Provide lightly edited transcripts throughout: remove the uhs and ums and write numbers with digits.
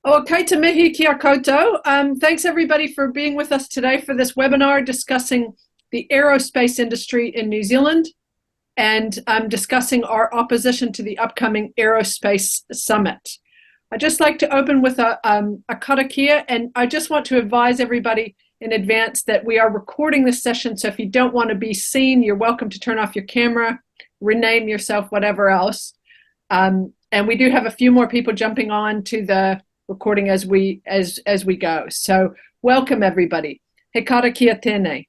Okay, te mihi kia koutou. Thanks everybody for being with us today for this webinar discussing the aerospace industry in New Zealand and discussing our opposition to the upcoming Aerospace Summit. I'd just like to open with a karakia, and I just want to advise everybody in advance that we are recording this session, so if you don't want to be seen, you're welcome to turn off your camera, rename yourself, whatever else. And we do have a few more people jumping on to the recording as we go. So welcome everybody. He karakia tēnei.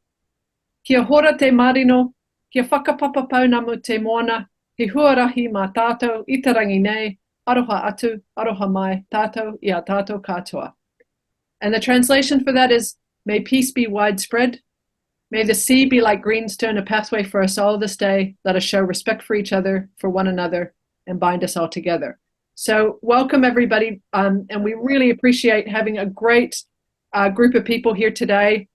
Kia hora te marino, kia whakapapapau namu te moana, he huarahi mā tātou, I te rangi nei, aroha atu, aroha mai, tātou, I a tātou katoa. And the translation for that is, may peace be widespread. May the sea be like greenstone, a pathway for us all this day. Let us show respect for each other, for one another, and bind us all together. So welcome everybody, and we really appreciate having a great group of people here today.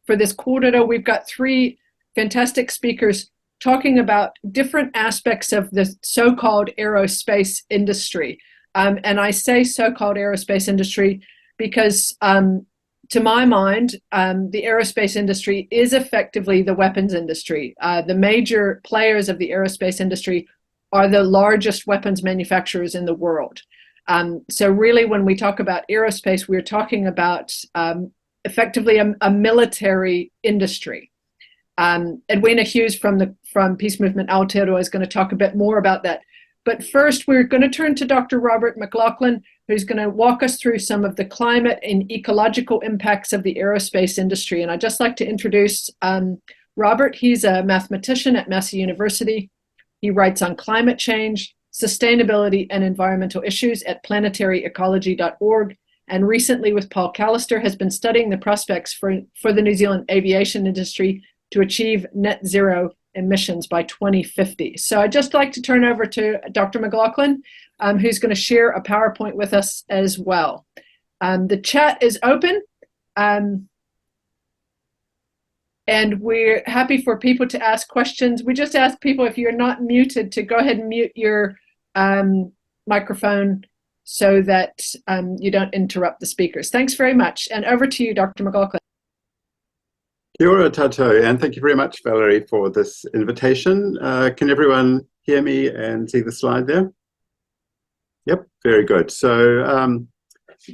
For this kōrero, we've got three fantastic speakers talking about different aspects of the so-called aerospace industry. And I say so-called aerospace industry because to my mind, the aerospace industry is effectively the weapons industry. The major players of the aerospace industry are the largest weapons manufacturers in the world. So really, when we talk about aerospace, we're talking about effectively a military industry. Edwina Hughes from Peace Movement Aotearoa is going to talk a bit more about that. But first, we're going to turn to Dr. Robert McLachlan, who's going to walk us through some of the climate and ecological impacts of the aerospace industry. And I'd just like to introduce Robert. He's a mathematician at Massey University. He writes on climate change, sustainability, and environmental issues at planetaryecology.org, and recently with Paul Callister has been studying the prospects for the New Zealand aviation industry to achieve net zero emissions by 2050. So I'd just like to turn over to Dr. McLachlan, who's going to share a PowerPoint with us as well. The chat is open. And we're happy for people to ask questions. We just ask people, if you're not muted, to go ahead and mute your microphone so that you don't interrupt the speakers. Thanks very much. And over to you, Dr. McLachlan. Kia ora tātou, and thank you very much, Valerie, for this invitation. Can everyone hear me and see the slide there? Yep, very good. So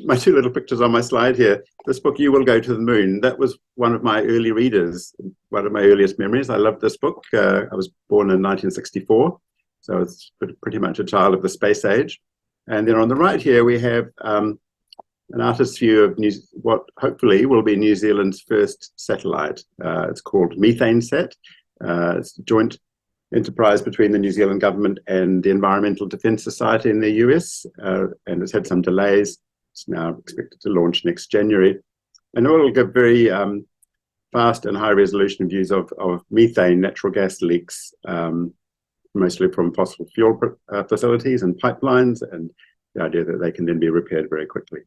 my two little pictures on my slide here. This book, You Will Go to the Moon, that was one of my early readers, one of my earliest memories. I loved this book. I was born in 1964, so it's pretty much a child of the space age. And then on the right here, we have an artist's view of what hopefully will be New Zealand's first satellite. It's called MethaneSat. It's a joint enterprise between the New Zealand government and the Environmental Defence Society in the US, and it's had some delays. It's now expected to launch next January. And it will give very fast and high resolution views of methane, natural gas leaks, mostly from fossil fuel facilities and pipelines, and the idea that they can then be repaired very quickly.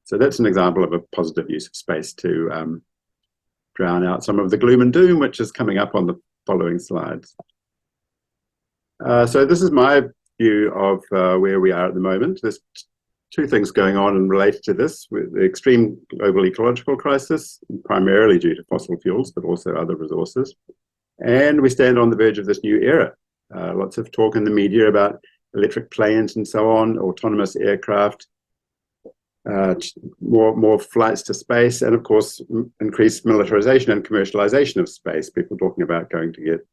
So that's an example of a positive use of space to drown out some of the gloom and doom, which is coming up on the following slides. So this is my view of where we are at the moment. There's two things going on and related to this, with the extreme global ecological crisis, primarily due to fossil fuels, but also other resources. And we stand on the verge of this new era. Lots of talk in the media about electric planes and so on, autonomous aircraft, more flights to space, and of course, increased militarization and commercialization of space. People talking about going to get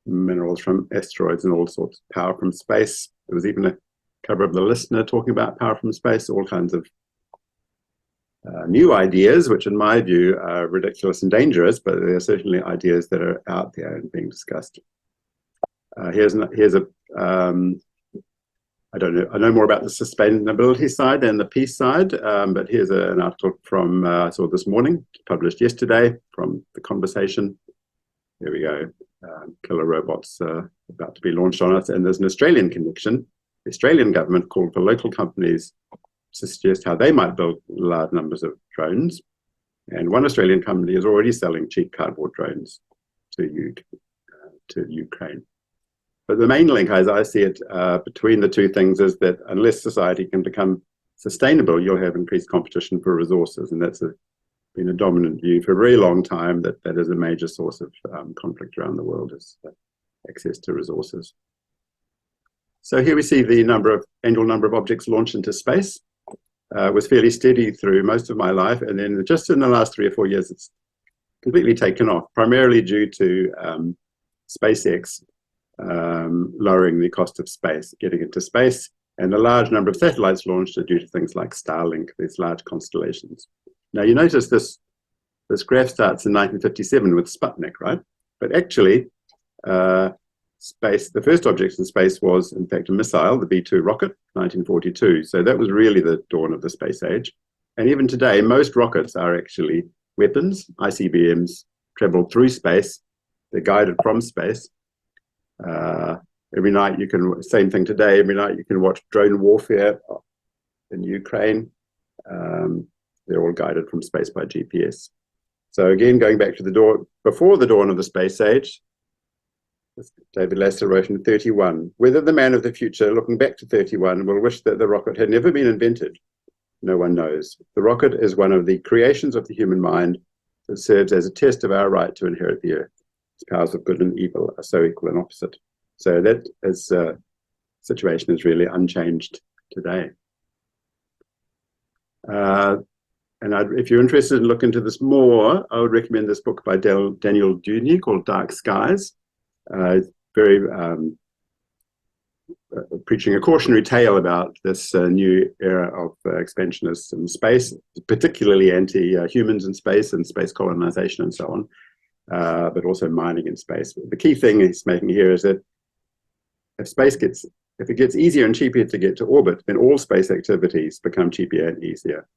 minerals from asteroids and all sorts of power from space. There was even a cover of The Listener talking about power from space, all kinds of new ideas, which in my view are ridiculous and dangerous, but they're certainly ideas that are out there and being discussed. Here's a I know more about the sustainability side than the peace side, but here's an article from I saw this morning, published yesterday, from The Conversation. Here we go. Killer robots about to be launched on us, and there's an Australian connection. The Australian government called for local companies to suggest how they might build large numbers of drones. And one Australian company is already selling cheap cardboard drones to Ukraine. But the main link, as I see it, between the two things is that unless society can become sustainable, you'll have increased competition for resources, and that's been a dominant view for a very long time, that is a major source of conflict around the world, is access to resources. So here we see the annual number of objects launched into space. Was fairly steady through most of my life, and then just in the last 3 or 4 years, it's completely taken off, primarily due to SpaceX lowering the cost of space, getting into space, and a large number of satellites launched are due to things like Starlink, these large constellations. Now you notice this graph starts in 1957 with Sputnik, right? But actually, the first object in space was, in fact, a missile, the B-2 rocket, 1942. So that was really the dawn of the space age. And even today, most rockets are actually weapons. ICBMs travel through space. They're guided from space. Every night same thing today, every night you can watch drone warfare in Ukraine. They're all guided from space by GPS. So again, going back to before the dawn of the space age, David Lasser wrote in 1931, whether the man of the future, looking back to 1931, will wish that the rocket had never been invented, no one knows. The rocket is one of the creations of the human mind that serves as a test of our right to inherit the earth. Its powers of good and evil are so equal and opposite. So that situation is really unchanged today. If you're interested in looking into this more, I would recommend this book by Daniel Dewdney called Dark Skies. Very preaching a cautionary tale about this new era of expansionists in space, particularly anti-humans in space and space colonization and so on, but also mining in space. But the key thing he's making here is that if it gets easier and cheaper to get to orbit, then all space activities become cheaper and easier,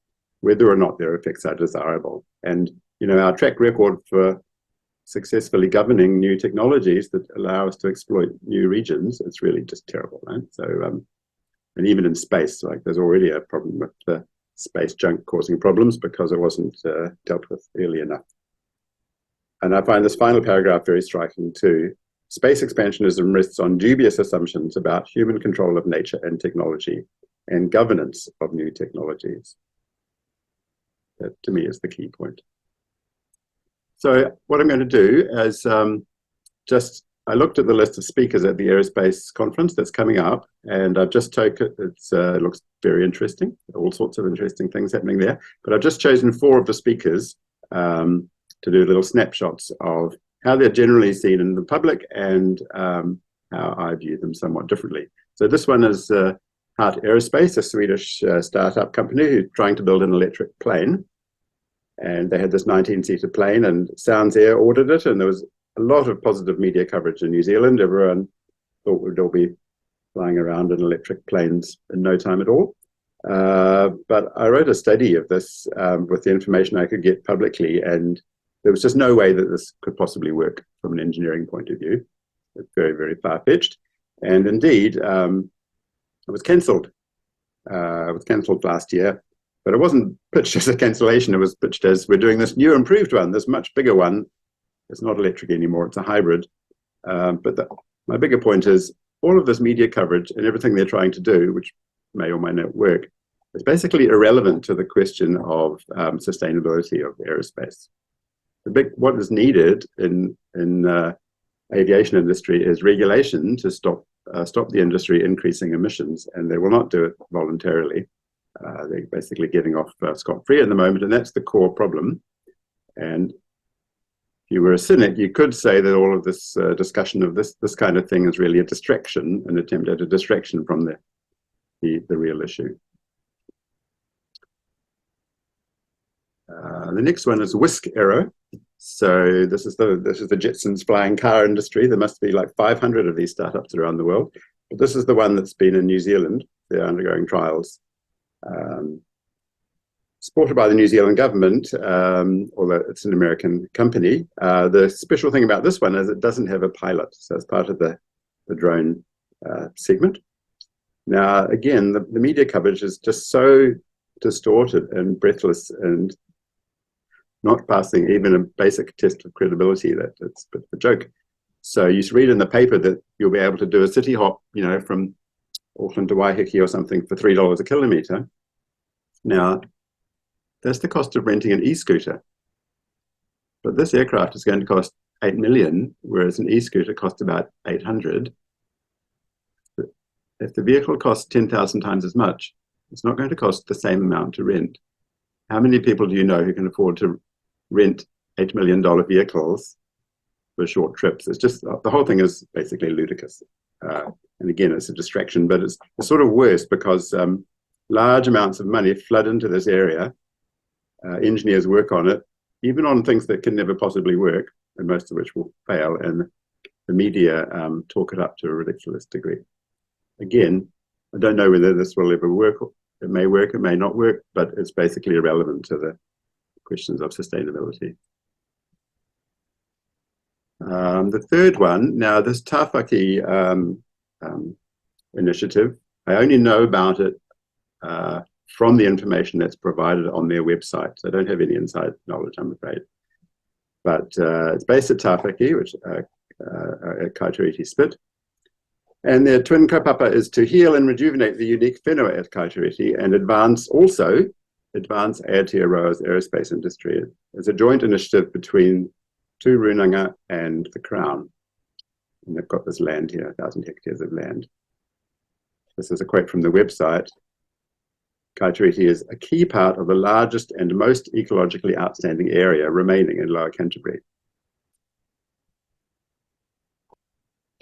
whether or not their effects are desirable. And our track record for successfully governing new technologies that allow us to exploit new regions, it's really just terrible, right? So, and even in space, like there's already a problem with the space junk causing problems because it wasn't dealt with early enough. And I find this final paragraph very striking too. Space expansionism rests on dubious assumptions about human control of nature and technology and governance of new technologies. That to me is the key point. So what I'm going to do is I looked at the list of speakers at the Aerospace Conference that's coming up, and I've just taken it. It looks very interesting, all sorts of interesting things happening there. But I've just chosen 4 of the speakers to do little snapshots of how they're generally seen in the public and how I view them somewhat differently. So this one is Heart Aerospace, a Swedish startup company who's trying to build an electric plane. And they had this 19-seater plane, and Sounds Air ordered it, and there was a lot of positive media coverage in New Zealand. Everyone thought we'd all be flying around in electric planes in no time at all. But I wrote a study of this with the information I could get publicly, and there was just no way that this could possibly work from an engineering point of view. It's very, very far-fetched. And indeed, it was cancelled. It was cancelled last year. But it wasn't pitched as a cancellation. It was pitched as, we're doing this new improved one, this much bigger one. It's not electric anymore, it's a hybrid. But my bigger point is, all of this media coverage and everything they're trying to do, which may or may not work, is basically irrelevant to the question of sustainability of aerospace. What is needed in aviation industry is regulation to stop the industry increasing emissions, and they will not do it voluntarily. They're basically getting off scot-free at the moment, and that's the core problem. And if you were a cynic, you could say that all of this discussion of this kind of thing is really a distraction, an attempt at a distraction from the real issue. The next one is Whisk Aero. So this is the Jetsons flying car industry. There must be like 500 of these startups around the world. But this is the one that's been in New Zealand. They're undergoing trials. Supported by the New Zealand government, although it's an American company. The special thing about this one is it doesn't have a pilot, so it's part of the drone segment. Now, again, the media coverage is just so distorted and breathless and not passing even a basic test of credibility that it's a bit of a joke. So you read in the paper that you'll be able to do a city hop, from Auckland to Waiheke or something for $3 a kilometre. Now, that's the cost of renting an e-scooter. But this aircraft is going to cost 8 million, whereas an e-scooter costs about 800. If the vehicle costs 10,000 times as much, it's not going to cost the same amount to rent. How many people do you know who can afford to rent $8 million vehicles for short trips? It's just, the whole thing is basically ludicrous. And again, it's a distraction, but it's sort of worse because large amounts of money flood into this area. Engineers work on it, even on things that can never possibly work, and most of which will fail, and the media talk it up to a ridiculous degree. Again, I don't know whether this will ever work. It may work, it may not work, but it's basically irrelevant to the questions of sustainability. The third one, now this Tāwhaki initiative, I only know about it from the information that's provided on their website. So I don't have any inside knowledge, I'm afraid. But it's based at Tāwhaki, which at Te Tiriti Spit. And their twin kaupapa is to heal and rejuvenate the unique whenua at Te Tiriti and advance Aotearoa's aerospace industry. It's a joint initiative between two runanga and the Crown. And they've got this land here, 1,000 hectares of land. This is a quote from the website. Te Tiriti is a key part of the largest and most ecologically outstanding area remaining in Lower Canterbury.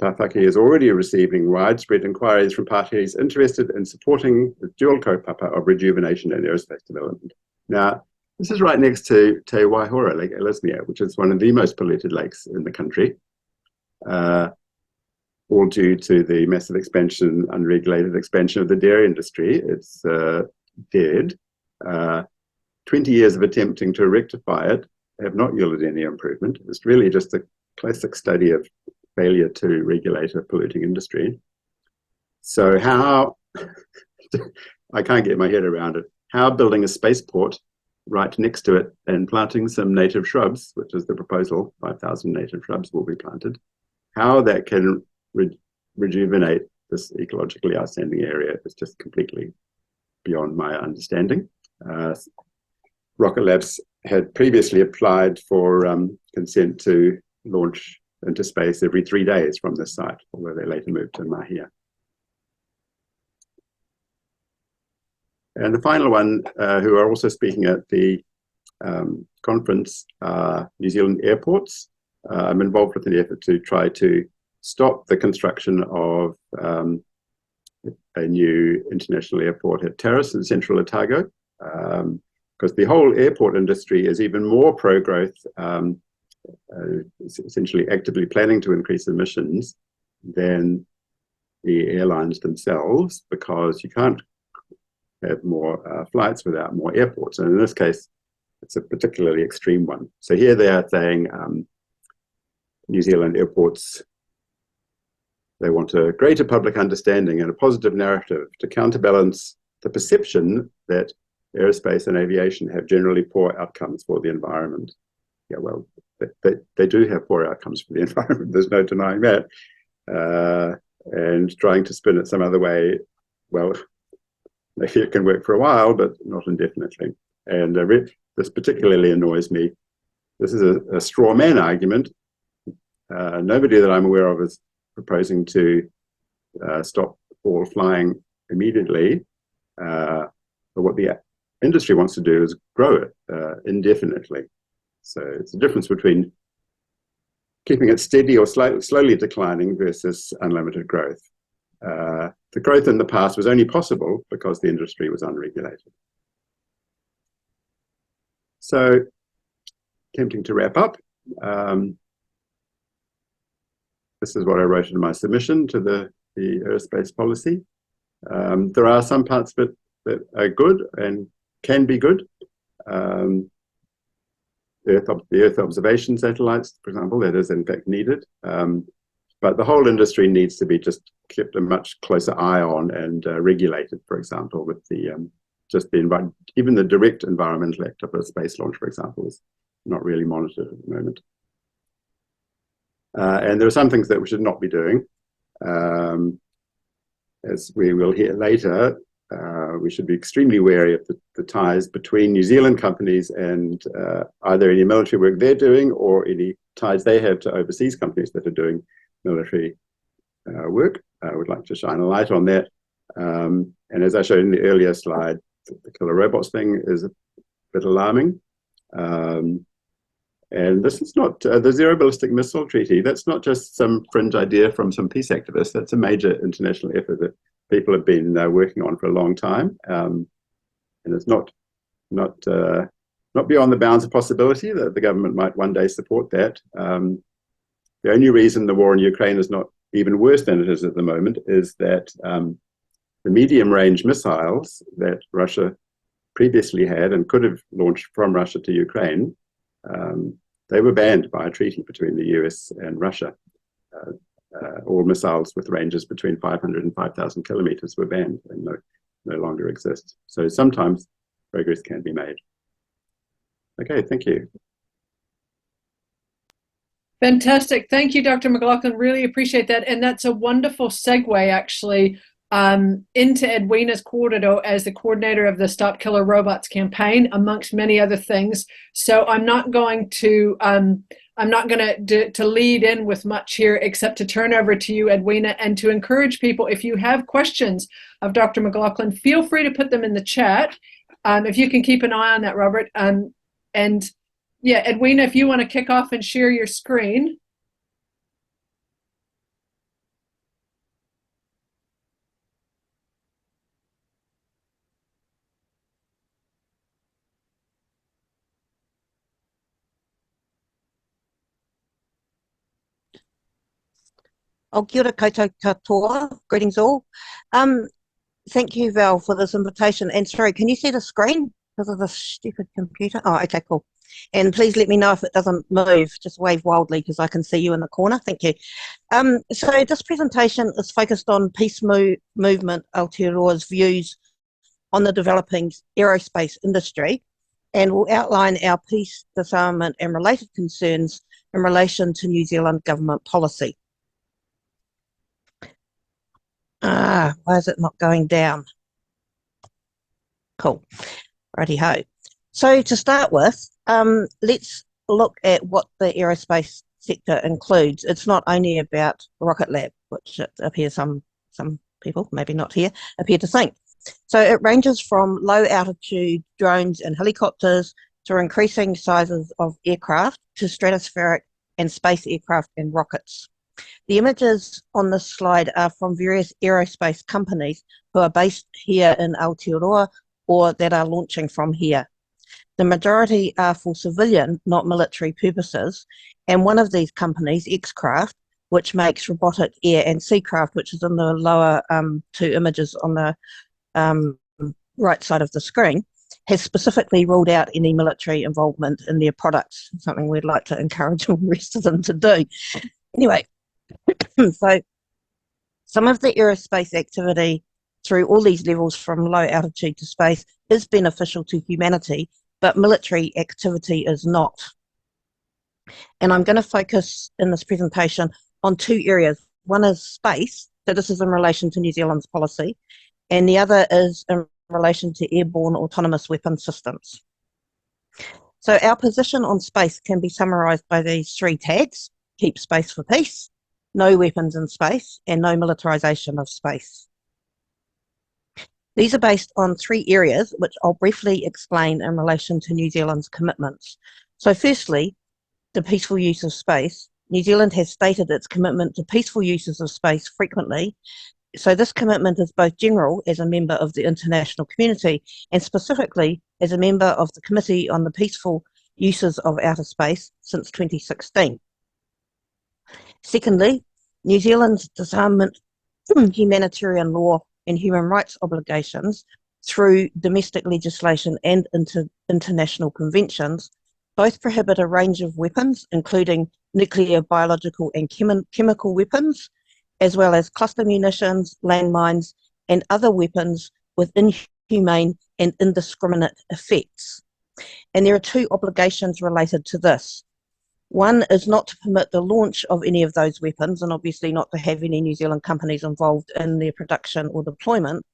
Tāwhaki is already receiving widespread inquiries from parties interested in supporting the dual kaupapa of rejuvenation and aerospace development. Now, this is right next to Te Waihora, Lake Ellesmere, which is one of the most polluted lakes in the country, all due to the massive expansion, unregulated expansion of the dairy industry. It's dead. 20 years of attempting to rectify it have not yielded any improvement. It's really just a classic study of failure to regulate a polluting industry. So how, I can't get my head around it, how building a spaceport right next to it and planting some native shrubs, which is the proposal, 5,000 native shrubs will be planted, how that can rejuvenate this ecologically outstanding area is just completely beyond my understanding. Rocket Labs had previously applied for consent to launch into space every 3 days from this site, although they later moved to Māhia. And the final one, who are also speaking at the conference, New Zealand airports. I'm involved with an effort to try to stop the construction of a new international airport at Terrace in central Otago, because the whole airport industry is even more pro-growth, essentially actively planning to increase emissions than the airlines themselves, because you can't have more flights without more airports. And in this case, it's a particularly extreme one. So here they are saying New Zealand airports, they want a greater public understanding and a positive narrative to counterbalance the perception that aerospace and aviation have generally poor outcomes for the environment. Yeah, well, they do have poor outcomes for the environment. There's no denying that. And trying to spin it some other way, well, maybe it can work for a while, but not indefinitely. And this particularly annoys me. This is a straw man argument. Nobody that I'm aware of is proposing to stop all flying immediately. But what the industry wants to do is grow it indefinitely. So it's a difference between keeping it steady or slowly declining versus unlimited growth. The growth in the past was only possible because the industry was unregulated. So, attempting to wrap up, this is what I wrote in my submission to the aerospace policy. There are some parts of it that are good and can be good. The Earth observation satellites, for example, that is in fact needed. But the whole industry needs to be just kept a much closer eye on and regulated, for example, with the even the direct environmental act of a space launch, for example, is not really monitored at the moment. And there are some things that we should not be doing. As we will hear later, we should be extremely wary of the ties between New Zealand companies and either any military work they're doing or any ties they have to overseas companies that are doing military work. I would like to shine a light on that. And as I showed in the earlier slide, the killer robots thing is a bit alarming. And this is not the Zero Ballistic Missile Treaty. That's not just some fringe idea from some peace activists. That's a major international effort that people have been working on for a long time. And it's not beyond the bounds of possibility that the government might one day support that. The only reason the war in Ukraine is not even worse than it is at the moment is that the medium-range missiles that Russia previously had and could have launched from Russia to Ukraine, they were banned by a treaty between the US and Russia. All missiles with ranges between 500 and 5,000 kilometers were banned and no longer exist. So sometimes progress can be made. Okay, thank you. Fantastic. Thank you, Dr. McLachlan. Really appreciate that. And that's a wonderful segue, actually, into Edwina's corridor as the coordinator of the Stop Killer Robots campaign, amongst many other things. So I'm not going to lead in with much here, except to turn over to you, Edwina, and to encourage people, if you have questions of Dr. McLachlan, feel free to put them in the chat. If you can keep an eye on that, Robert. And yeah, Edwina, if you want to kick off and share your screen. Kia ora koutou katoa. Greetings all. Thank you, Val, for this invitation. And sorry, can you see the screen because of this stupid computer? Oh, okay, cool. And please let me know if it doesn't move. Just wave wildly because I can see you in the corner. Thank you. So this presentation is focused on peace movement Aotearoa's views on the developing aerospace industry, and will outline our peace, disarmament and related concerns in relation to New Zealand government policy. Why is it not going down? Cool. Righty ho. So to start with, let's look at what the aerospace sector includes. It's not only about Rocket Lab, which it appears some people, maybe not here, appear to think. So it ranges from low altitude drones and helicopters to increasing sizes of aircraft to stratospheric and space aircraft and rockets. The images on this slide are from various aerospace companies who are based here in Aotearoa or that are launching from here. The majority are for civilian, not military purposes, and one of these companies, X-Craft, which makes robotic air and sea craft, which is in the lower two images on the right side of the screen, has specifically ruled out any military involvement in their products, something we'd like to encourage all the rest of them to do. Anyway, so some of the aerospace activity through all these levels from low altitude to space is beneficial to humanity, but military activity is not. And I'm going to focus in this presentation on two areas. One is space, so this is in relation to New Zealand's policy, and the other is in relation to airborne autonomous weapon systems. So our position on space can be summarised by these three tags: keep space for peace, no weapons in space, and no militarisation of space. These are based on three areas, which I'll briefly explain in relation to New Zealand's commitments. So firstly, the peaceful use of space. New Zealand has stated its commitment to peaceful uses of space frequently. So this commitment is both general as a member of the international community and specifically as a member of the Committee on the Peaceful Uses of Outer Space since 2016. Secondly, New Zealand's disarmament, humanitarian law and human rights obligations through domestic legislation and international conventions both prohibit a range of weapons, including nuclear, biological and chemical weapons, as well as cluster munitions, landmines and other weapons with inhumane and indiscriminate effects. And there are two obligations related to this. One is not to permit the launch of any of those weapons, and obviously not to have any New Zealand companies involved in their production or deployment.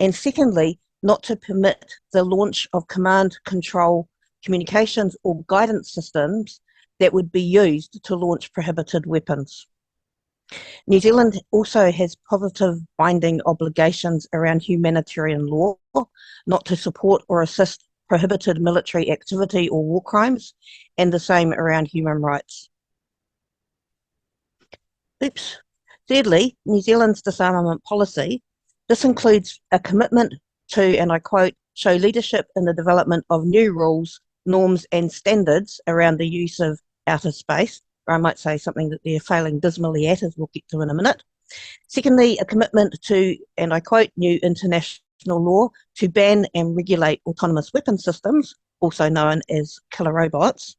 And secondly, not to permit the launch of command, control, communications or guidance systems that would be used to launch prohibited weapons. New Zealand also has positive binding obligations around humanitarian law, not to support or assist prohibited military activity or war crimes, and the same around human rights. Thirdly, New Zealand's disarmament policy. This includes a commitment to, and I quote, show leadership in the development of new rules, norms and standards around the use of outer space, or I might say something that they're failing dismally at, as we'll get to in a minute. Secondly, a commitment to, and I quote, new international law to ban and regulate autonomous weapon systems, also known as killer robots.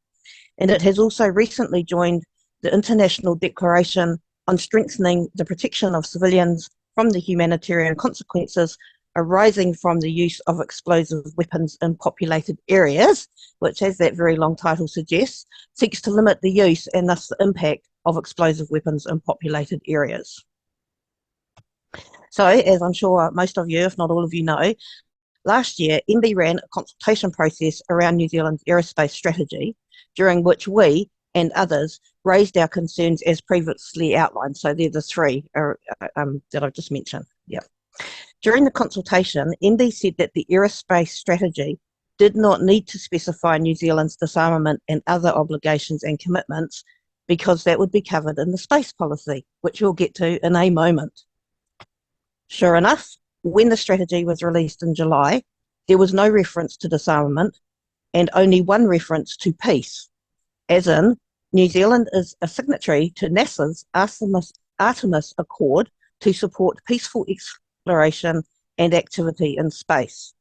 And it has also recently joined the International Declaration on Strengthening the Protection of Civilians from the Humanitarian Consequences arising from the use of explosive weapons in populated areas, which, as that very long title suggests, seeks to limit the use and thus the impact of explosive weapons in populated areas. So, as I'm sure most of you, if not all of you know, last year MB ran a consultation process around New Zealand's aerospace strategy, during which we and others raised our concerns as previously outlined. So they're the three that I've just mentioned. Yep. During the consultation, MB said that the aerospace strategy did not need to specify New Zealand's disarmament and other obligations and commitments because that would be covered in the space policy, which we'll get to in a moment. Sure enough, when the strategy was released in July, there was no reference to disarmament and only one reference to peace, as in New Zealand is a signatory to NASA's Artemis Accord to support peaceful exploration and activity in space.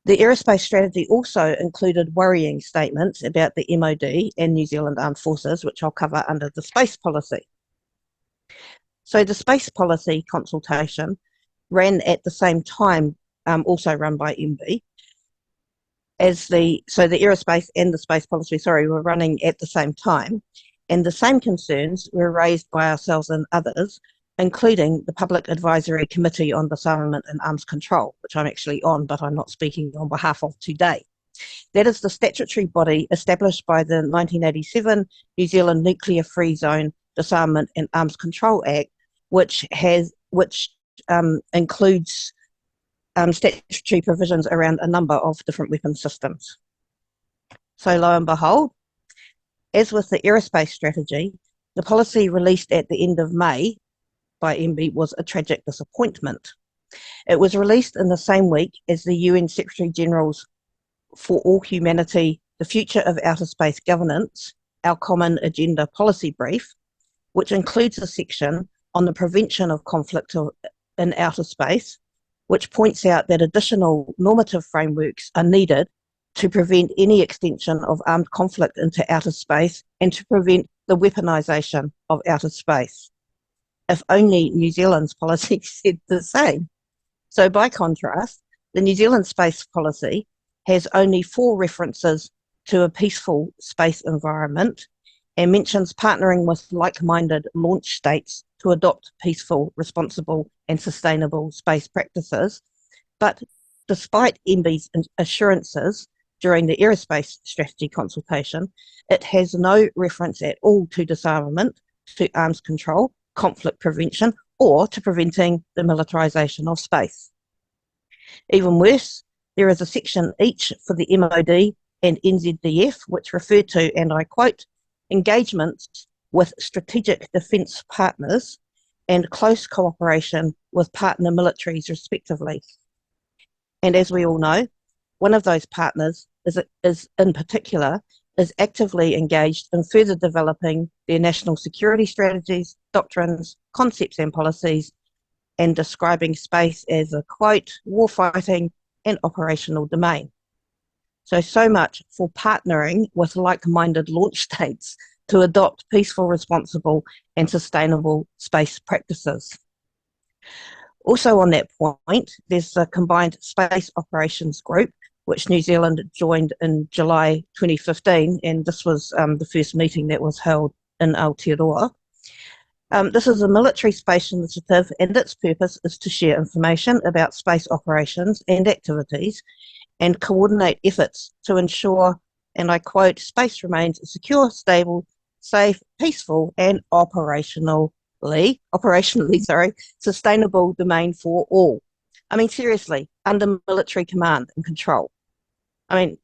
The aerospace strategy also included worrying statements about the MOD and New Zealand Armed Forces, which I'll cover under the space policy. So the space policy consultation ran at the same time, also run by MB, so the aerospace and the space policy, were running at the same time, and the same concerns were raised by ourselves and others, including the Public Advisory Committee on Disarmament and Arms Control, which I'm actually on, but I'm not speaking on behalf of today. That is the statutory body established by the 1987 New Zealand Nuclear Free Zone Disarmament and Arms Control Act, which includes statutory provisions around a number of different weapon systems. So lo and behold, as with the aerospace strategy, the policy released at the end of May by MB was a tragic disappointment. It was released in the same week as the UN Secretary General's For All Humanity, The Future of Outer Space Governance, Our Common Agenda policy brief, which includes a section on the prevention of conflict in outer space, which points out that additional normative frameworks are needed to prevent any extension of armed conflict into outer space and to prevent the weaponisation of outer space. If only New Zealand's policy said the same. So by contrast, the New Zealand space policy has only 4 references to a peaceful space environment and mentions partnering with like-minded launch states to adopt peaceful, responsible and sustainable space practices. But despite MB's assurances during the aerospace strategy consultation, it has no reference at all to disarmament, to arms control, conflict prevention, or to preventing the militarisation of space. Even worse, there is a section each for the MOD and NZDF, which refer to, and I quote, engagements with strategic defence partners and close cooperation with partner militaries respectively. And as we all know, one of those partners is in particular actively engaged in further developing their national security strategies, doctrines, concepts and policies, and describing space as a, quote, warfighting and operational domain. So much for partnering with like-minded launch states to adopt peaceful, responsible and sustainable space practices. Also on that point, there's the Combined Space Operations Group, which New Zealand joined in July 2015, and this was the first meeting that was held in Aotearoa. This is a military space initiative, and its purpose is to share information about space operations and activities and coordinate efforts to ensure, and I quote, space remains a secure, stable, safe, peaceful, and operationally sustainable domain for all. I mean, seriously, under military command and control. I mean,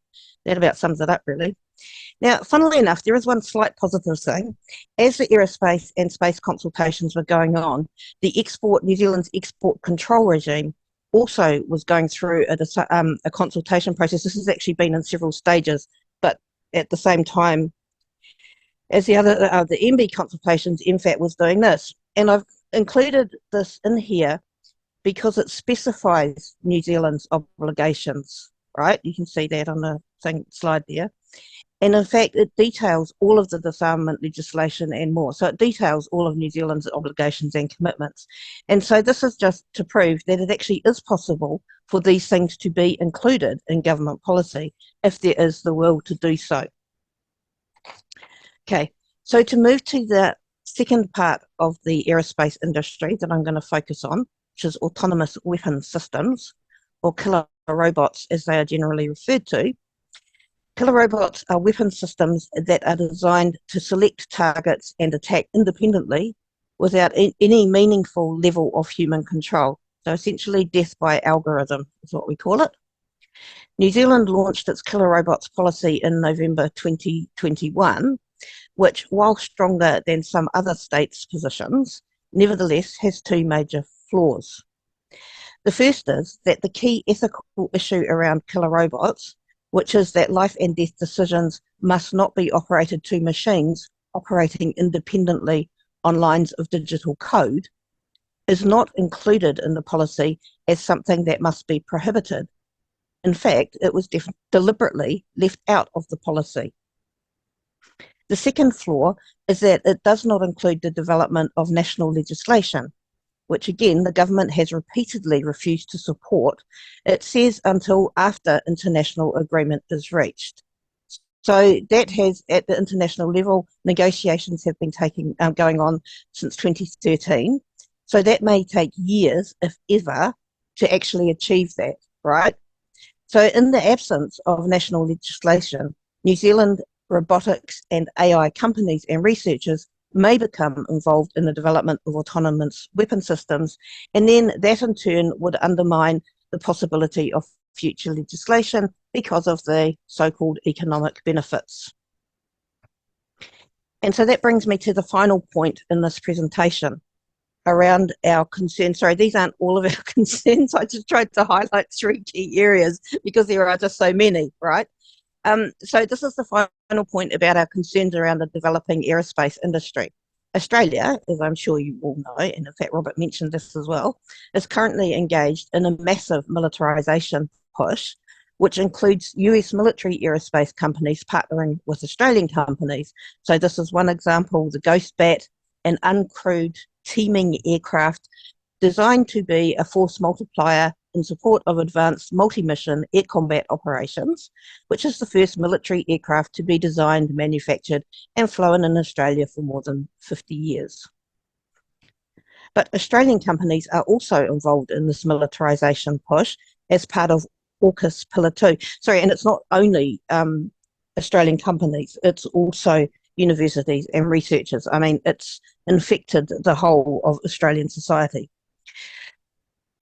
that about sums it up, really. Now, funnily enough, there is one slight positive thing. As the aerospace and space consultations were going on, New Zealand's export control regime also was going through a consultation process. This has actually been in several stages, but at the same time as the MB consultations, MFAT was doing this. And I've included this in here because it specifies New Zealand's obligations, right? You can see that on the slide there. And in fact, it details all of the disarmament legislation and more. So it details all of New Zealand's obligations and commitments. And so this is just to prove that it actually is possible for these things to be included in government policy if there is the will to do so. Okay, so to move to the second part of the aerospace industry that I'm going to focus on, which is autonomous weapon systems, or killer robots as they are generally referred to. Killer robots are weapon systems that are designed to select targets and attack independently without any meaningful level of human control. So essentially death by algorithm is what we call it. New Zealand launched its killer robots policy in November 2021, which, while stronger than some other states' positions, nevertheless has two major flaws. The first is that the key ethical issue around killer robots, which is that life and death decisions must not be operated to machines operating independently on lines of digital code, is not included in the policy as something that must be prohibited. In fact, it was deliberately left out of the policy. The second flaw is that it does not include the development of national legislation, which again, the government has repeatedly refused to support. It says until after international agreement is reached. So that has, at the international level, negotiations have been going on since 2013. So that may take years, if ever, to actually achieve that, right? So in the absence of national legislation, New Zealand robotics and AI companies and researchers may become involved in the development of autonomous weapon systems, and then that in turn would undermine the possibility of future legislation because of the so-called economic benefits. And so that brings me to the final point in this presentation around our concerns. Sorry, these aren't all of our concerns. I just tried to highlight three key areas because there are just so many, right? So this is the final point about our concerns around the developing aerospace industry. Australia, as I'm sure you all know, and in fact Robert mentioned this as well, is currently engaged in a massive militarisation push, which includes US military aerospace companies partnering with Australian companies. So this is one example, the Ghost Bat, an uncrewed teaming aircraft designed to be a force multiplier in support of advanced multi-mission air combat operations, which is the first military aircraft to be designed, manufactured and flown in Australia for more than 50 years. But Australian companies are also involved in this militarisation push as part of AUKUS Pillar 2. Sorry, and it's not only Australian companies, it's also universities and researchers. I mean, it's infected the whole of Australian society.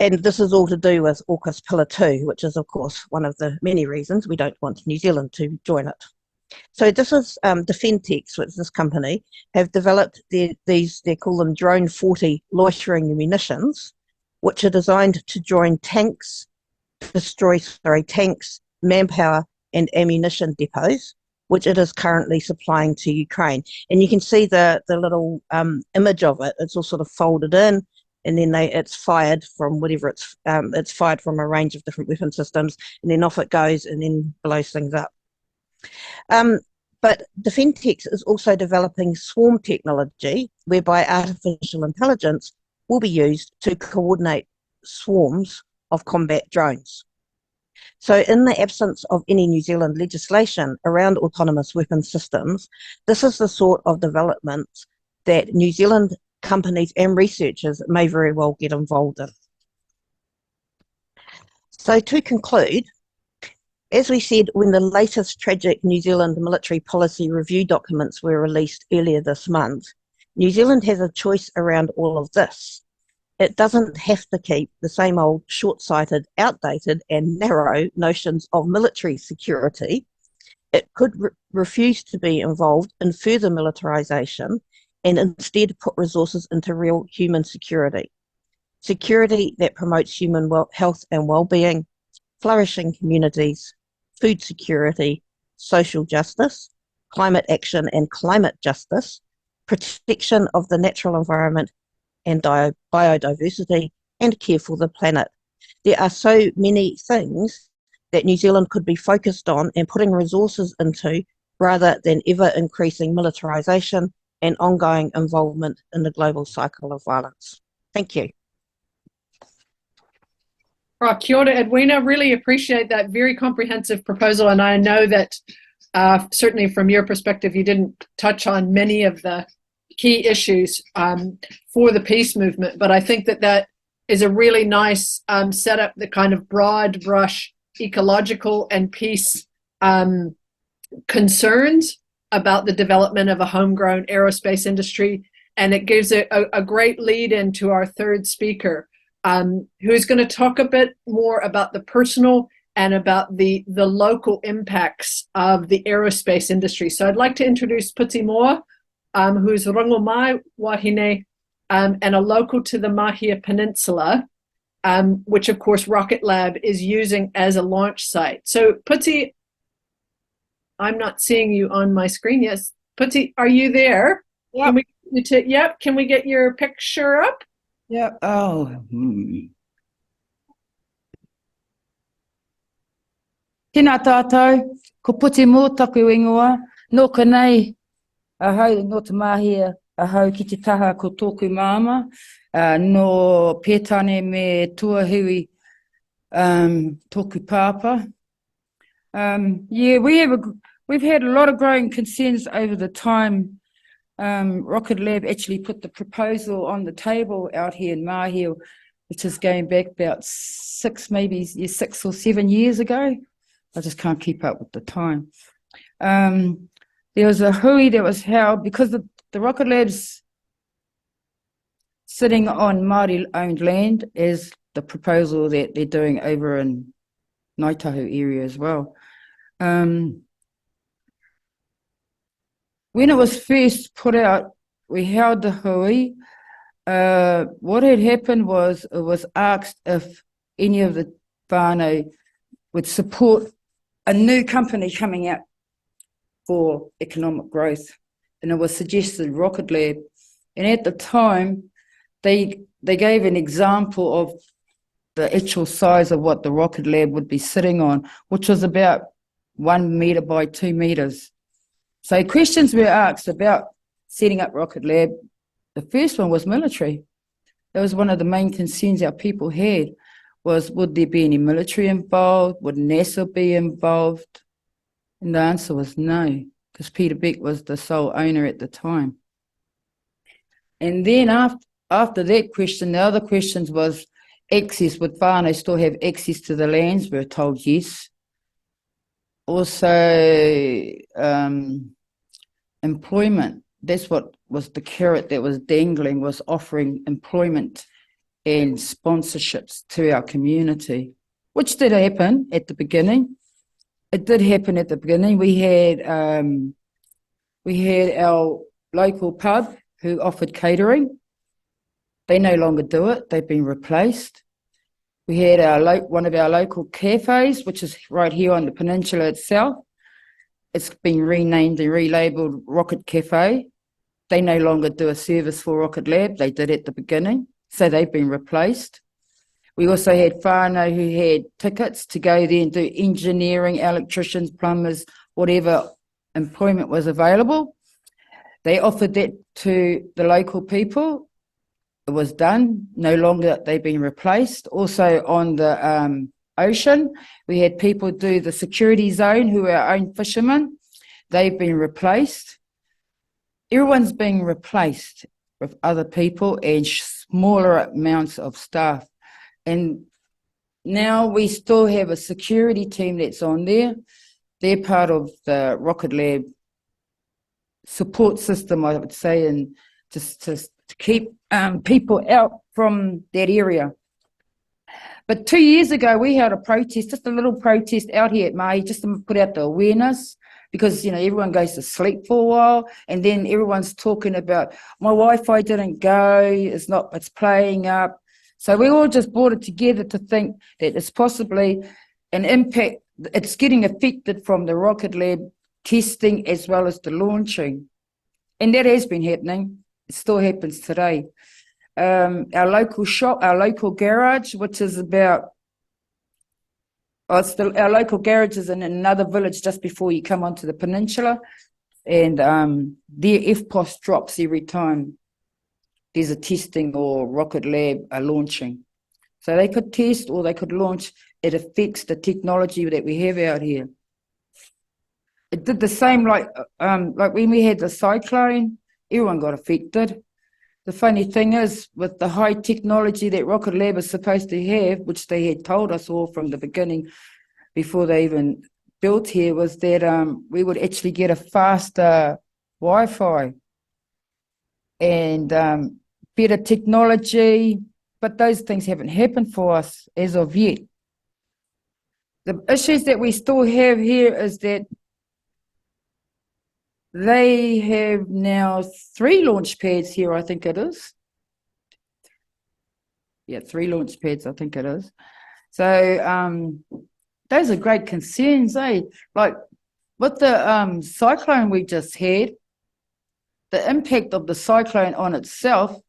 And this is all to do with AUKUS Pillar 2, which is, of course, one of the many reasons we don't want New Zealand to join it. So this is Defentex, which this company have developed they call them Drone 40 loitering munitions, which are designed to destroy tanks, manpower and ammunition depots, which it is currently supplying to Ukraine. And you can see the little image of it. It's all sort of folded in, and then it's fired from whatever it's fired from a range of different weapon systems, and then off it goes and then blows things up. But Defentex is also developing swarm technology, whereby artificial intelligence will be used to coordinate swarms of combat drones. So in the absence of any New Zealand legislation around autonomous weapon systems, this is the sort of development that New Zealand companies and researchers may very well get involved in. So to conclude, as we said, when the latest tragic New Zealand military policy review documents were released earlier this month, New Zealand has a choice around all of this. It doesn't have to keep the same old short-sighted, outdated and narrow notions of military security. It could refuse to be involved in further militarisation and instead put resources into real human security. Security that promotes human health and well-being, flourishing communities, food security, social justice, climate action and climate justice, protection of the natural environment and biodiversity, and care for the planet. There are so many things that New Zealand could be focused on and putting resources into rather than ever increasing militarisation and ongoing involvement in the global cycle of violence. Thank you. Right, kia ora, Edwina. Really appreciate that very comprehensive proposal, and I know that certainly from your perspective, you didn't touch on many of the key issues for the peace movement, but I think that that is a really nice setup, the kind of broad brush ecological and peace concerns about the development of a homegrown aerospace industry, and it gives a great lead into our third speaker, who's going to talk a bit more about the personal and about the local impacts of the aerospace industry. So I'd like to introduce Puti Moa, who's Rongomaiwahine and a local to the Māhia Peninsula, which of course Rocket Lab is using as a launch site. So Puti, I'm not seeing you on my screen. Yes, Puti, are you there? Yep. Yep. Can we get your picture up? Yep. Oh. Tēnā tātou, ko Puti Moa taku ingoa, nō ka nei, ahau no te Māhia, ahau ki te taha ko tōku māma, no pētane me tuahui tōku pāpa. Yeah, we've had a lot of growing concerns over the time. Rocket Lab actually put the proposal on the table out here in Māhia, which is going back about 6 or 7 years ago. I just can't keep up with the time. There was a hui that was held because the Rocket Lab's sitting on Māori-owned land, as the proposal that they're doing over in Ngaitahu area as well. When it was first put out, we held the hui. What had happened was it was asked if any of the whānau would support a new company coming out for economic growth, and it was suggested Rocket Lab. And at the time, they gave an example of the actual size of what the Rocket Lab would be sitting on, which was about 1 metre by 2 metres. So questions were asked about setting up Rocket Lab. The first one was military. That was one of the main concerns our people had, was would there be any military involved? Would NASA be involved? And the answer was no, because Peter Beck was the sole owner at the time. And then after that question, the other questions was access. Would whānau still have access to the lands? We were told yes. Also, employment. That's what was the carrot that was dangling, was offering employment and sponsorships to our community, which did happen at the beginning. It did happen at the beginning. We had our local pub who offered catering. They no longer do it. They've been replaced. We had one of our local cafes, which is right here on the peninsula itself. It's been renamed and relabeled Rocket Cafe. They no longer do a service for Rocket Lab. They did at the beginning, so they've been replaced. We also had whānau who had tickets to go there and do engineering, electricians, plumbers, whatever employment was available. They offered that to the local people. It was done. No longer, they've been replaced. Also on the ocean, we had people do the security zone who are our own fishermen. They've been replaced. Everyone's being replaced. with other people and smaller amounts of staff. And now we still have a security team that's on there. They're part of the Rocket Lab support system, I would say, and just to keep people out from that area. But 2 years ago, we held a protest, just a little protest out here at Mahi, just to put out the awareness, because, you know, everyone goes to sleep for a while, and then everyone's talking about, my Wi-Fi didn't go, it's playing up. So we all just brought it together to think that it's possibly an impact, it's getting affected from the Rocket Lab testing as well as the launching. And that has been happening. It still happens today. Our local shop, our local garage, which is about, our local garage is in another village just before you come onto the peninsula, and their FPOS drops every time there's a testing or Rocket Lab are launching. So they could test or they could launch. It affects the technology that we have out here. It did the same like when we had the cyclone, everyone got affected. The funny thing is, with the high technology that Rocket Lab is supposed to have, which they had told us all from the beginning before they even built here, was that we would actually get a faster Wi-Fi and better technology, but those things haven't happened for us as of yet. The issues that we still have here is that they have now 3 launch pads here, I think it is. Yeah, 3 launch pads, I think it is. So those are great concerns, eh? Like with the cyclone we just had, the impact of the cyclone on itself,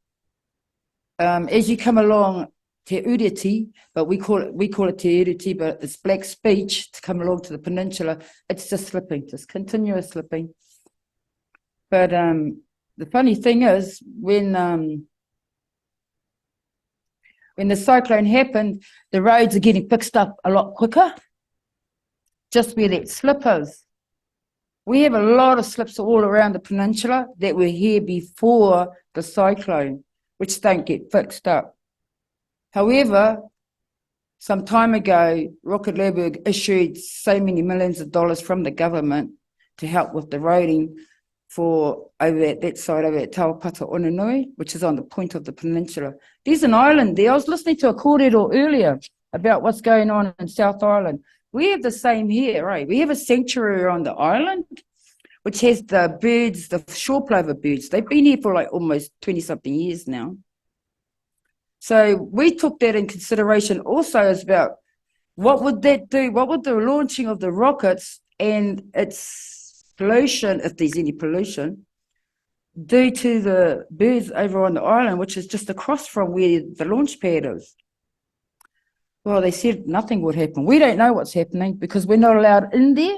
as you come along Te Tiriti, but we call it Te Tiriti, but it's black speech to come along to the peninsula, it's just slipping, just continuous slipping. But the funny thing is, when the cyclone happened, the roads are getting fixed up a lot quicker, just where that slip is. We have a lot of slips all around the peninsula that were here before the cyclone, which don't get fixed up. However, some time ago, Rocket Lab issued so many millions of dollars from the government to help with the roading for over at that side, over at Tauapata Onanui, which is on the point of the peninsula. There's an island there. I was listening to a kōrero earlier about what's going on in South Island. We have the same here, right? We have a sanctuary on the island, which has the birds, the shore plover birds. They've been here for like almost 20-something years now. So we took that in consideration also as about what would that do? What would the launching of the rockets and its pollution, if there's any pollution, do to the birds over on the island, which is just across from where the launch pad is? Well, they said nothing would happen. We don't know what's happening because we're not allowed in there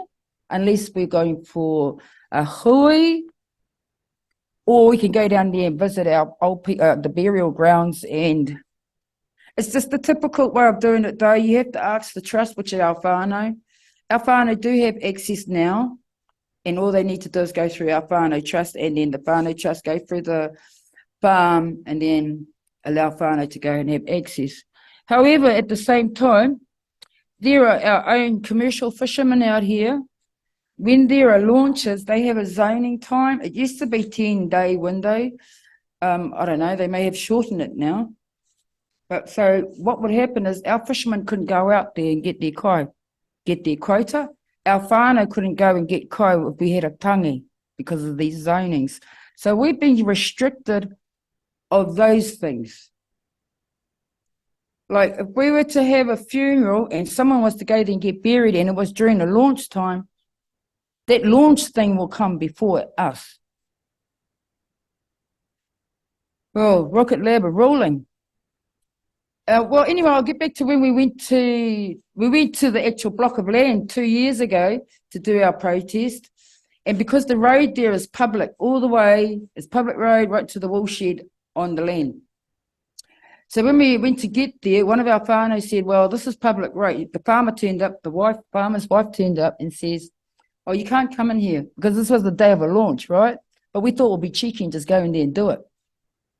unless we're going for a hui, or we can go down there and visit our old the burial grounds. And it's just the typical way of doing it, though. You have to ask the trust, which is our whānau. Our whānau do have access now, and all they need to do is go through our whānau trust, and then the whānau trust go through the farm and then allow whānau to go and have access. However, at the same time, there are our own commercial fishermen out here. When there are launches, they have a zoning time. It used to be 10-day window. I don't know, they may have shortened it now. But so what would happen is our fishermen couldn't go out there and get their kai, get their quota. Our whānau couldn't go and get kai if we had a tangi because of these zonings. So we've been restricted of those things. Like if we were to have a funeral and someone was to go there and get buried and it was during the launch time, that launch thing will come before us. Well, Rocket Lab are ruling. Well, anyway, I'll get back to when we went to the actual block of land 2 years ago to do our protest. And because the road there is public all the way, it's public road right to the woolshed on the land. So when we went to get there, one of our whānau said, well, this is public road. The farmer turned up, farmer's wife turned up and says, oh, you can't come in here because this was the day of a launch, right? But we thought it would be cheeky and just go in there and do it.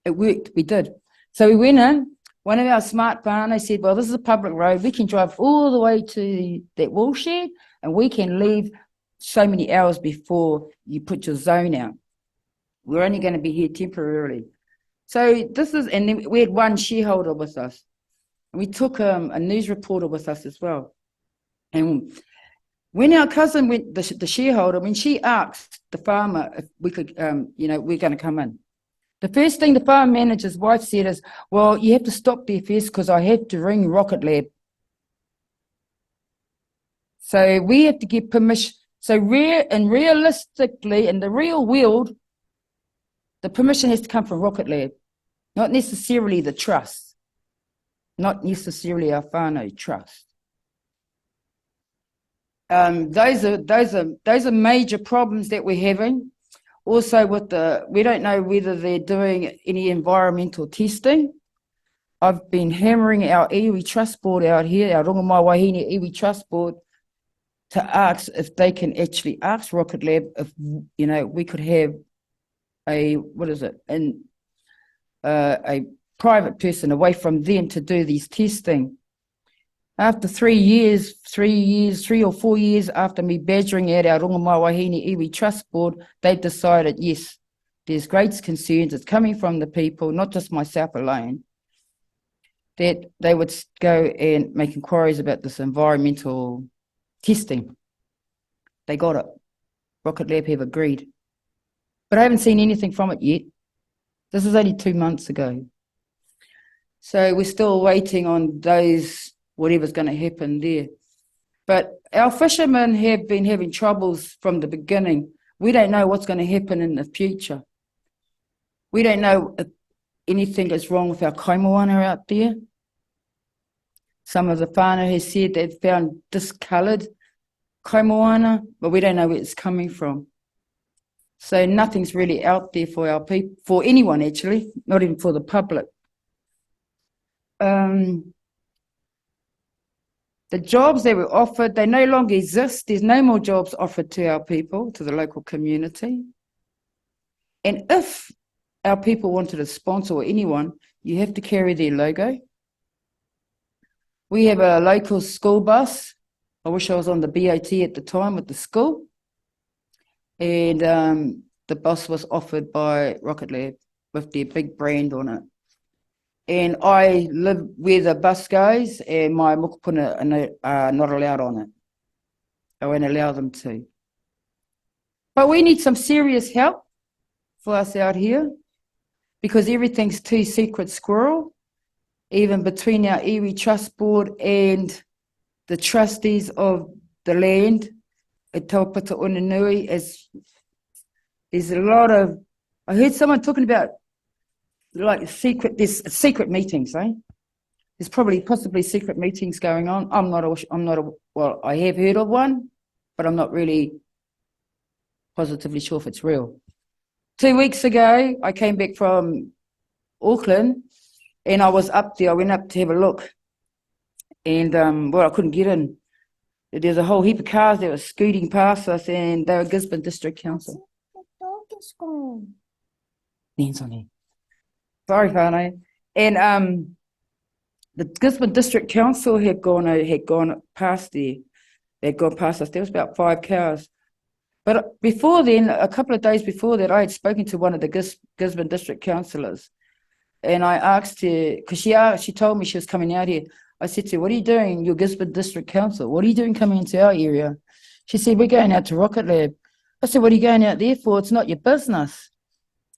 It worked, we did. So we went in, one of our smart whānau said, well, this is a public road, we can drive all the way to that woolshed and we can leave so many hours before you put your zone out. We're only going to be here temporarily. So this is, and then we had one shareholder with us. And we took a news reporter with us as well. And when our cousin went, the shareholder, when she asked the farmer if we could, we're going to come in. The first thing the farm manager's wife said is, well, you have to stop there first because I have to ring Rocket Lab. So we have to get permission. So realistically, in the real world, the permission has to come from Rocket Lab, not necessarily the trust, not necessarily our whānau trust. Those are major problems that we're having. Also with we don't know whether they're doing any environmental testing. I've been hammering our iwi trust board out here, our Rongomaiwahine iwi trust board, to ask if they can actually ask Rocket Lab if, we could have a private person away from them to do these testing. After 3 or 4 years after me badgering at our Rongomaiwahine iwi trust board, they've decided, yes, there's great concerns, it's coming from the people, not just myself alone, that they would go and make inquiries about this environmental testing. They got it. Rocket Lab have agreed. But I haven't seen anything from it yet. This is only 2 months ago. So we're still waiting on those, whatever's going to happen there. But our fishermen have been having troubles from the beginning. We don't know what's going to happen in the future. We don't know if anything is wrong with our kaimoana out there. Some of the whānau has said they've found discoloured kaimoana, but we don't know where it's coming from. So nothing's really out there for our people, for anyone actually, not even for the public. The jobs that were offered, they no longer exist. There's no more jobs offered to our people, to the local community. And if our people wanted to sponsor or anyone, you have to carry their logo. We have a local school bus. I wish I was on the BAT at the time with the school. And the bus was offered by Rocket Lab with their big brand on it. And I live where the bus goes, and my mokopuna are not allowed on it. I won't allow them to. But we need some serious help for us out here, because everything's too secret squirrel, even between our iwi trust board and the trustees of the land at Taupata Onanui. There's a lot of, I heard someone talking about like there's secret meetings, eh? There's possibly secret meetings going on. Well, I have heard of one, but I'm not really positively sure if it's real. 2 weeks ago, I came back from Auckland and I was up there. I went up to have a look and, I couldn't get in. There's a whole heap of cars that were scooting past us and they were Gisborne District Council. The dog is gone. Name's on there. Sorry, whānau. And the Gisborne District Council had gone past there. They'd gone past us. There was about 5 cars. But before then, a couple of days before that, I had spoken to one of the Gisborne District councillors. And I asked her, because she told me she was coming out here. I said to her, what are you doing, your Gisborne District Council? What are you doing coming into our area? She said, we're going out to Rocket Lab. I said, what are you going out there for? It's not your business.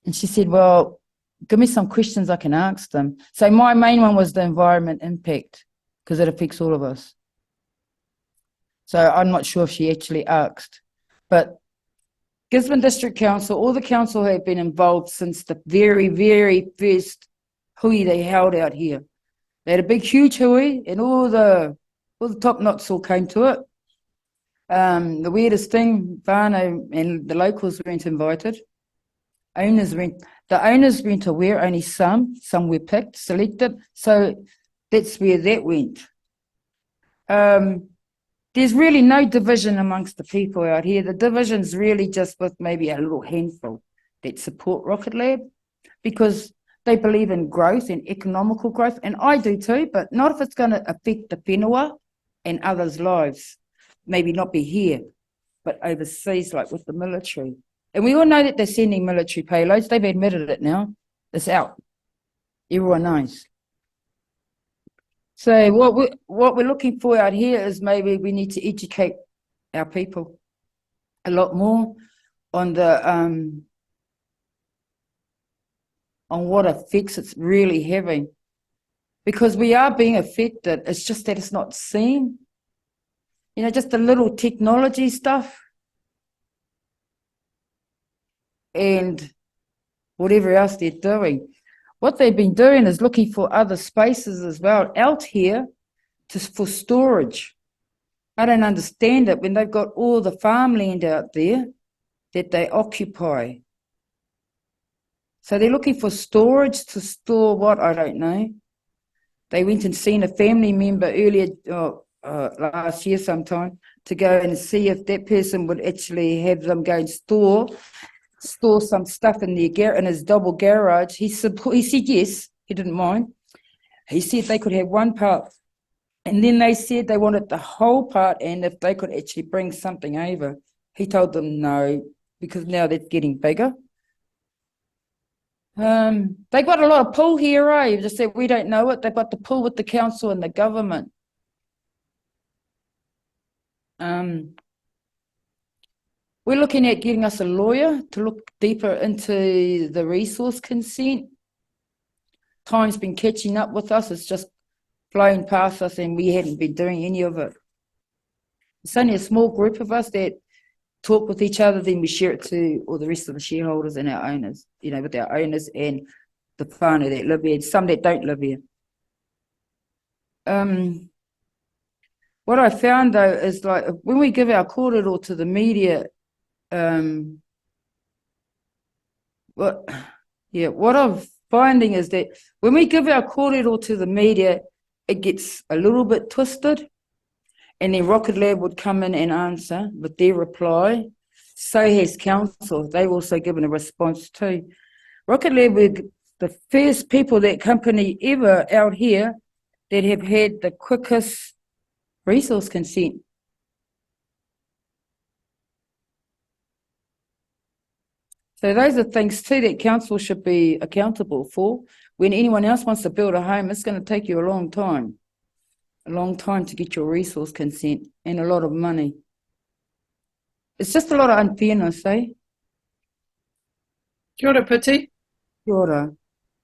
And she said, well, give me some questions I can ask them. So my main one was the environment impact, because it affects all of us. So I'm not sure if she actually asked. But Gisborne District Council, all the council have been involved since the very, very first hui they held out here. They had a big, huge hui, and all the top knots all came to it. The weirdest thing, whānau and the locals weren't invited. The owners weren't aware, only some were picked, selected, so that's where that went. There's really no division amongst the people out here. The division's really just with maybe a little handful that support Rocket Lab, because They believe in growth and economical growth, and I do too, but not if it's going to affect the whenua and others' lives. Maybe not be here, but overseas, like with the military. And we all know that they're sending military payloads. They've admitted it now. It's out. Everyone knows. So what we're looking for out here is maybe we need to educate our people a lot more on the on what effects it's really having, because we are being affected. It's just that it's not seen. You know, just the little technology stuff and whatever else they're doing. What they've been doing is looking for other spaces as well out here for storage. I don't understand it when they've got all the farmland out there that they occupy. So they're looking for storage to store what? I don't know. They went and seen a family member earlier, last year sometime, to go and see if that person would actually have them go and store some stuff in in his double garage. He said yes, he didn't mind. He said they could have one part, and then they said they wanted the whole part, and if they could actually bring something over. He told them no, because now they're getting bigger. They got a lot of pull here, eh? Just said we don't know it. They've got the pull with the council and the government. We're looking at getting us a lawyer to look deeper into the resource consent. Time's been catching up with us. It's just flowing past us and we hadn't been doing any of it. It's only a small group of us that talk with each other, then we share it to all the rest of the shareholders and our owners, you know, with our owners and the whānau that live here, and some that don't live here. What I found though is, like, when we give our kōrero to the media, what I'm finding is that when we give our kōrero to the media, it gets a little bit twisted, and then Rocket Lab would come in and answer with their reply. So has council. They've also given a response too. Rocket Lab were the first people, that company ever out here, that have had the quickest resource consent. So those are things too that council should be accountable for. When anyone else wants to build a home, it's going to take you a long time to get your resource consent, and a lot of money. It's just a lot of unfairness, eh? Kia ora, Puti. Kia ora.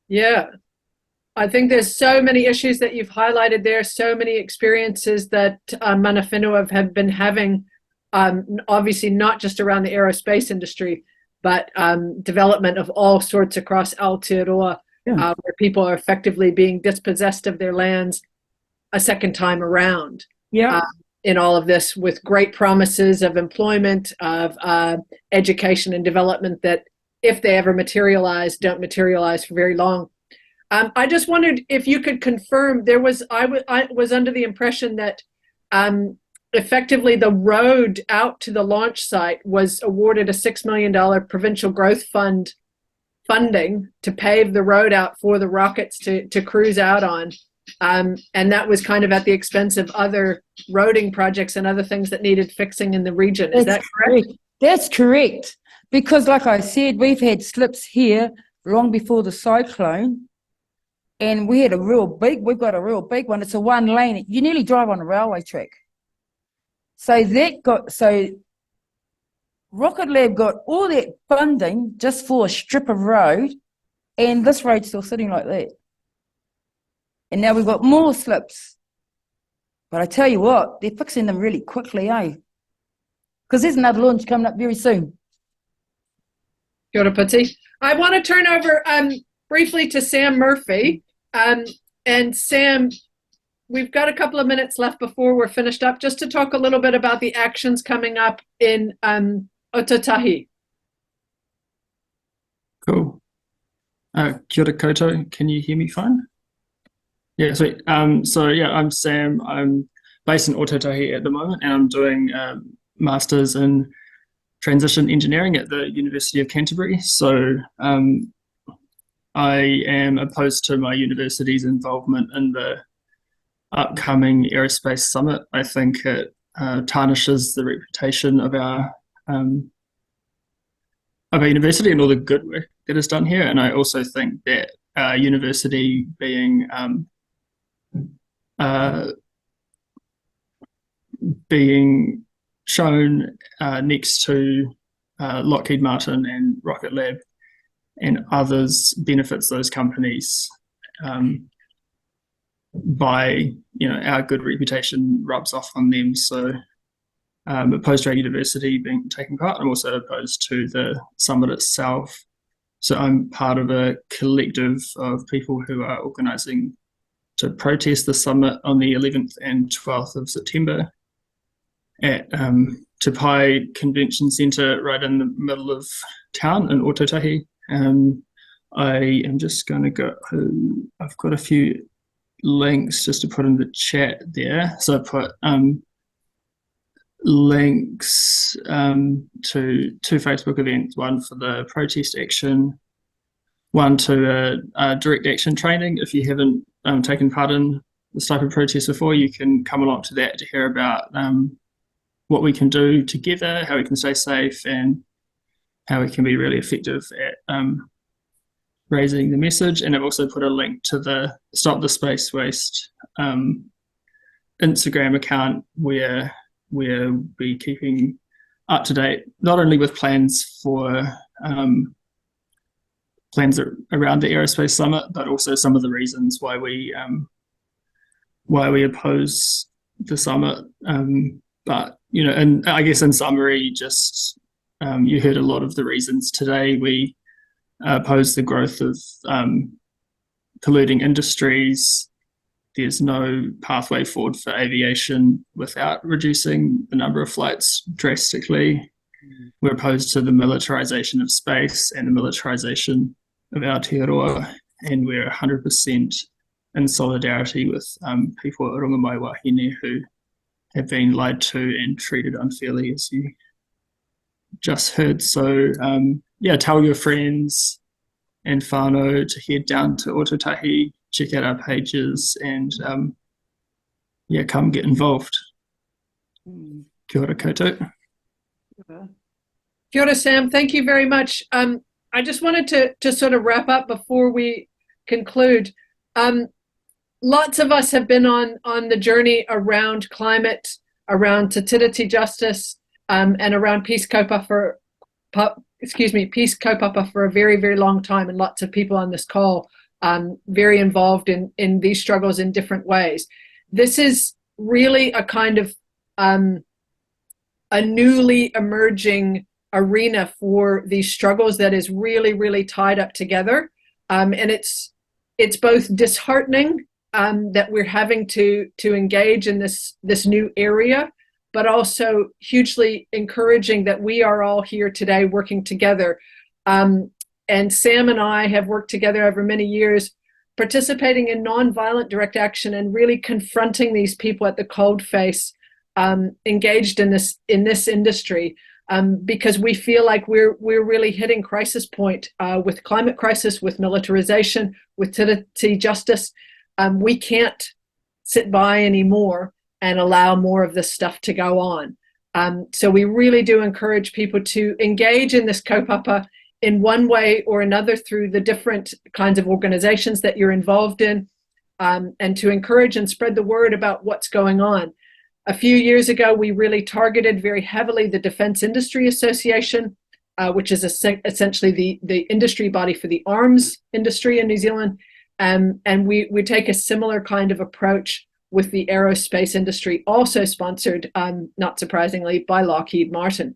Yeah. I think there's so many issues that you've highlighted there, so many experiences that mana whenua have been having, obviously not just around the aerospace industry, but development of all sorts across Aotearoa, where people are effectively being dispossessed of their lands a second time around. Yeah. In all of this, with great promises of employment, of education and development that, if they ever materialize, don't materialize for very long. I just wondered if you could confirm, I was under the impression that effectively the road out to the launch site was awarded a $6 million provincial growth fund funding to pave the road out for the rockets to cruise out on. And that was kind of at the expense of other roading projects and other things that needed fixing in the region. Is that correct? That's correct. Because like I said, we've had slips here long before the cyclone. And we've got a real big one. It's a one lane. You nearly drive on a railway track. So Rocket Lab got all that funding just for a strip of road, and this road's still sitting like that. And now we've got more slips. But I tell you what, they're fixing them really quickly, eh? Because there's another launch coming up very soon. Kia ora, Puti. I want to turn over briefly to Sam Murphy. And Sam, we've got a couple of minutes left before we're finished up, just to talk a little bit about the actions coming up in Ōtautahi. Cool. Kia ora koutou. Can you hear me fine? Yeah, sweet. I'm Sam. I'm based in Ōtautahi at the moment, and I'm doing Masters in Transition Engineering at the University of Canterbury. So I am opposed to my university's involvement in the upcoming Aerospace Summit. I think it tarnishes the reputation of our university and all the good work that is done here. And I also think that our university being shown next to Lockheed Martin and Rocket Lab and others benefits those companies by, our good reputation rubs off on them. So opposed to our university being taking part. I'm also opposed to the summit itself. So I'm part of a collective of people who are organising to protest the summit on the 11th and 12th of September at Te Pai Convention Centre right in the middle of town in Ōtautahi. I am just going to go, I've got a few links just to put in the chat there. So I put links to two Facebook events, one for the protest action, one to a direct action training. If you haven't taken part in this type of protest before, you can come along to that to hear about what we can do together, how we can stay safe, and how we can be really effective at raising the message. And I've also put a link to the Stop the Space Waste Instagram account where we'll be keeping up to date, not only with plans for plans around the Aerospace Summit, but also some of the reasons why we oppose the summit. But and I guess in summary, just you heard a lot of the reasons today. We oppose the growth of polluting industries. There's no pathway forward for aviation without reducing the number of flights drastically. We're opposed to the militarisation of space and the militarisation of Aotearoa, and we're 100% in solidarity with people at Rongomaiwahine who have been lied to and treated unfairly, as you just heard. So tell your friends and whānau to head down to Ōtautahi, check out our pages, and come get involved. Kia ora koutou. Kia ora, Sam. Thank you very much. I just wanted to sort of wrap up before we conclude. Lots of us have been on the journey around climate, around Te Tiriti justice, and around peace kaupapa for a very, very long time, and lots of people on this call very involved in these struggles in different ways. This is really a kind of a newly emerging arena for these struggles that is really, really tied up together. And it's both disheartening that we're having to engage in this new area, but also hugely encouraging that we are all here today working together. And Sam and I have worked together over many years, participating in nonviolent direct action and really confronting these people at the cold face, engaged in this industry, because we feel like we're really hitting crisis point with climate crisis, with militarization, with Te Tiriti justice. We can't sit by anymore and allow more of this stuff to go on. So we really do encourage people to engage in this kaupapa in one way or another through the different kinds of organizations that you're involved in, and to encourage and spread the word about what's going on. A few years ago, we really targeted very heavily the Defence Industry Association, which is essentially the industry body for the arms industry in New Zealand. And we take a similar kind of approach with the aerospace industry, also sponsored, not surprisingly, by Lockheed Martin.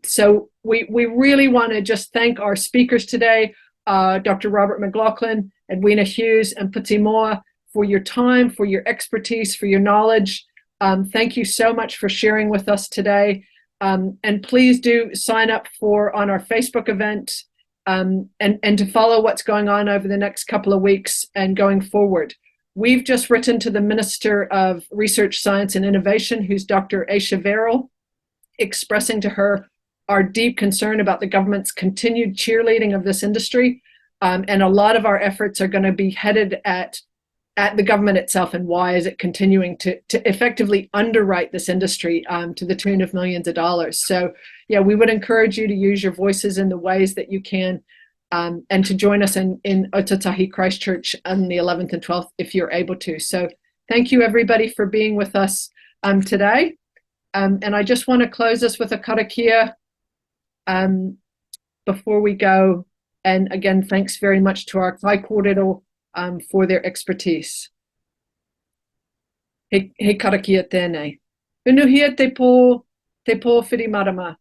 So we really want to just thank our speakers today, Dr. Robert McLachlan, Edwina Hughes, and Puti Moa, for your time, for your expertise, for your knowledge. Thank you so much for sharing with us today. And please do sign up on our Facebook event and to follow what's going on over the next couple of weeks and going forward. We've just written to the Minister of Research, Science and Innovation, who's Dr. Aisha Verrill, expressing to her our deep concern about the government's continued cheerleading of this industry. And a lot of our efforts are going to be headed at the government itself, and why is it continuing to effectively underwrite this industry to the tune of millions of dollars. So yeah, we would encourage you to use your voices in the ways that you can, and to join us in Ōtautahi Christchurch on the 11th and 12th if you're able to. So thank you everybody for being with us today. And I just want to close us with a karakia before we go. And again, thanks very much to our kai kōrero for their expertise. He karakia tēnei. Unuhia te pō whirimarama.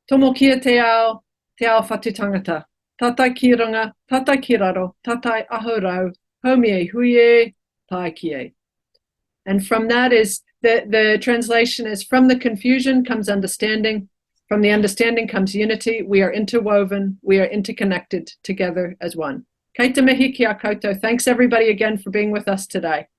Tomo kia te ao whatu tangata. Tatai ki runga, tatai ki raro, tatai ahurau, haumie huie, tai kie. And from that is, the translation is, from the confusion comes understanding, from the understanding comes unity. We are interwoven, we are interconnected together as one. Kei te mihi ki a koutou. Thanks everybody again for being with us today.